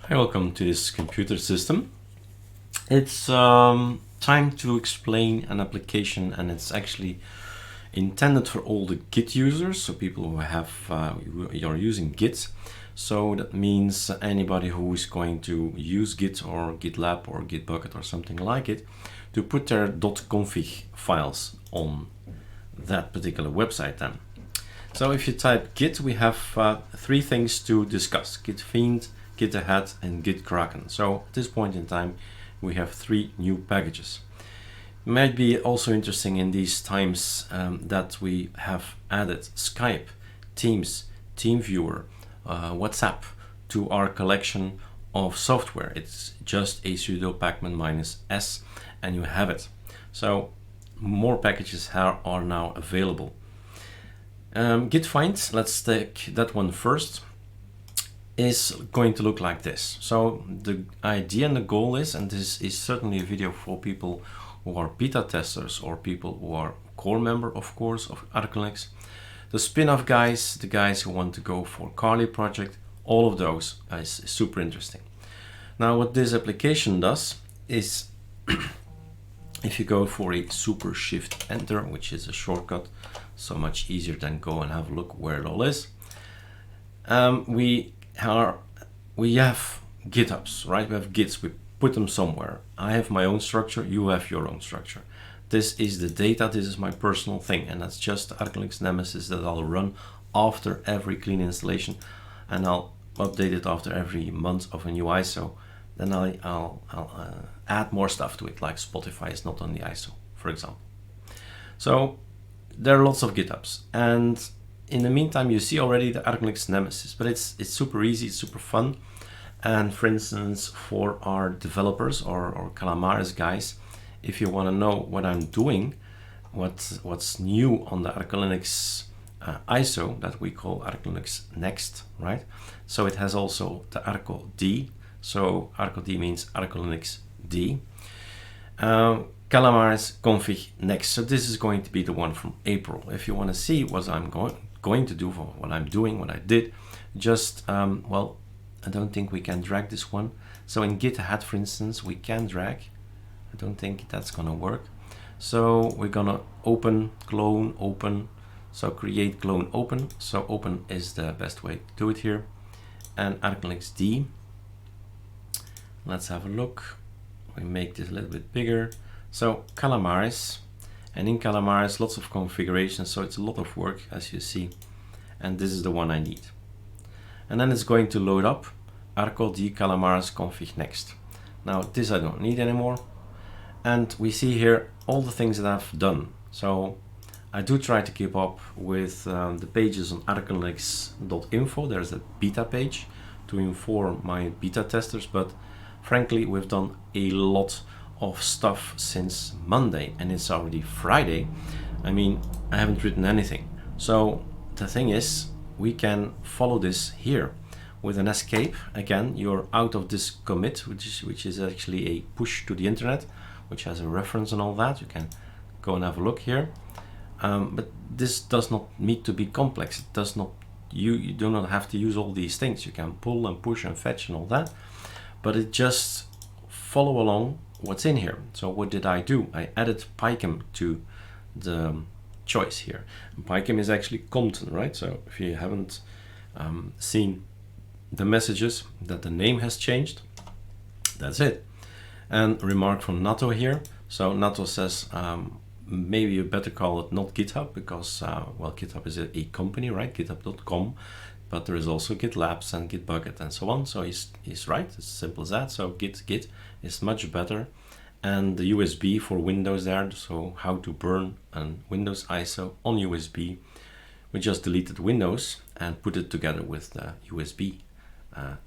Hi, welcome to this computer system. It's time to explain an application, and it's actually intended for all the Git users, so people who have you're using Git. So that means anybody who is going to use Git or GitLab or Gitbucket or something like it to put their .config files on that particular website then. So if you type Git, we have three things to discuss: gitfiend, Git ahead, and Git Kraken. So at this point in time, we have three new packages. It might be also interesting in these times that we have added Skype, Teams, TeamViewer, WhatsApp to our collection of software. It's just a sudo pacman -s and you have it. So more packages are now available. Gitfind, let's take that one first, is going to look like this. So the idea and the goal is, and this is certainly a video for people who are beta testers or people who are core member, of course, of ArcoLinux, the spin-off guys, the guys who want to go for Carly project, all of those is super interesting. Now what this application does is if you go for a super shift enter, which is a shortcut, so much easier than go and have a look where it all is, we have GitHubs, right? We have Gits, we put them somewhere. I have my own structure, you have your own structure. This is the data, this is my personal thing, and that's just ArcoLinux Nemesis that I'll run after every clean installation, and I'll update it after every month of a new ISO. Then I'll add more stuff to it, like Spotify is not on the ISO, for example. So there are lots of GitHubs, and in the meantime, you see already the ArcoLinux Nemesis, but it's super easy, it's super fun. And for instance, for our developers or Calamares guys, if you want to know what I'm doing, what's new on the ArcoLinux ISO that we call ArcoLinux Next, right? So it has also the ArcoD. So ArcoD means ArcoLinux D. Calamares config next. So this is going to be the one from April. If you want to see what I'm going to do, for what I'm doing, what I did, just well, I don't think we can drag this one. So in Git ahead, for instance, we can drag. I don't think that's gonna work. So we're gonna open, clone, open. So create, clone, open. So open is the best way to do it here. And ArcoLinux D. Let's have a look. We make this a little bit bigger. So Calamares. And in Calamares, lots of configurations, so it's a lot of work, as you see. And this is the one I need. And then it's going to load up ArcoD Calamares config next. Now this I don't need anymore. And we see here all the things that I've done. So I do try to keep up with the pages on arcolinux.info. There's a beta page to inform my beta testers, but frankly, we've done a lot of stuff since Monday and it's already Friday. I mean, I haven't written anything. So the thing is, we can follow this here with an escape. Again, you're out of this commit, which is actually a push to the internet, which has a reference and all that. You can go and have a look here. But this does not need to be complex. It does not. You do not have to use all these things. You can pull and push and fetch and all that. But it just follow along what's in here. So what did I do? I added PyChem to the choice here. And PyChem is actually Compton, right? So if you haven't seen the messages that the name has changed, that's it. And remark from Nato here. So Nato says maybe you better call it not GitHub because well, GitHub is a company, right? GitHub.com. But there is also GitLabs and Gitbucket and so on. So he's right, it's as simple as that. So Git is much better. And the USB for Windows there, so how to burn a Windows ISO on USB. We just deleted Windows and put it together with the USB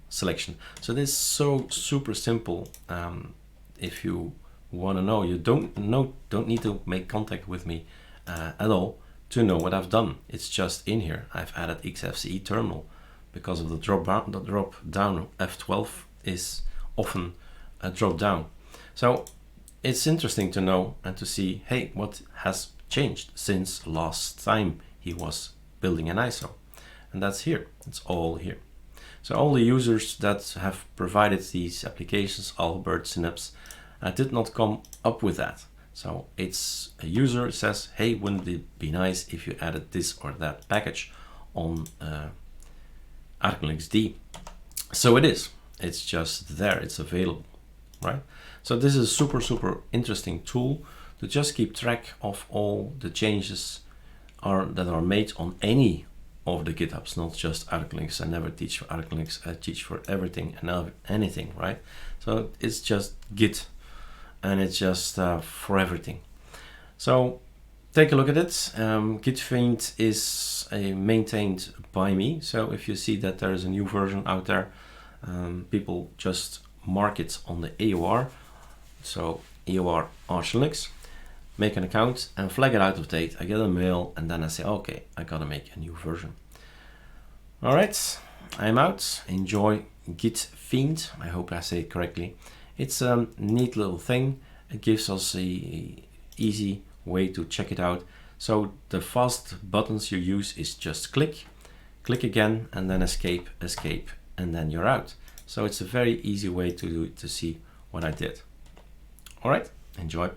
selection. So this is so super simple. If you want to know, you don't need to make contact with me at all to know what I've done. It's just in here. I've added XFCE terminal because of the drop down. F12 is often a drop down. So it's interesting to know and to see, hey, what has changed since last time he was building an ISO. And that's here. It's all here. So all the users that have provided these applications, Albert, Synapse, did not come up with that. So it's a user says, hey, wouldn't it be nice if you added this or that package on ArcoLinux D? So it is. It's just there. It's available, right? So this is a super interesting tool to just keep track of all the changes that are made on any of the GitHubs, not just ArcoLinux. I never teach for ArcoLinux. I teach for everything and anything, right? So it's just Git, and it's just for everything. So take a look at it. gitfiend is maintained by me. So if you see that there is a new version out there, people just mark it on the AOR. So AOR ArcoLinux, make an account and flag it out of date. I get a mail and then I say, okay, I gotta make a new version. All right, I'm out. Enjoy gitfiend. I hope I say it correctly. It's a neat little thing. It gives us a easy way to check it out. So the fast buttons you use is just click again, and then escape, and then you're out. So it's a very easy way to see what I did. All right, enjoy.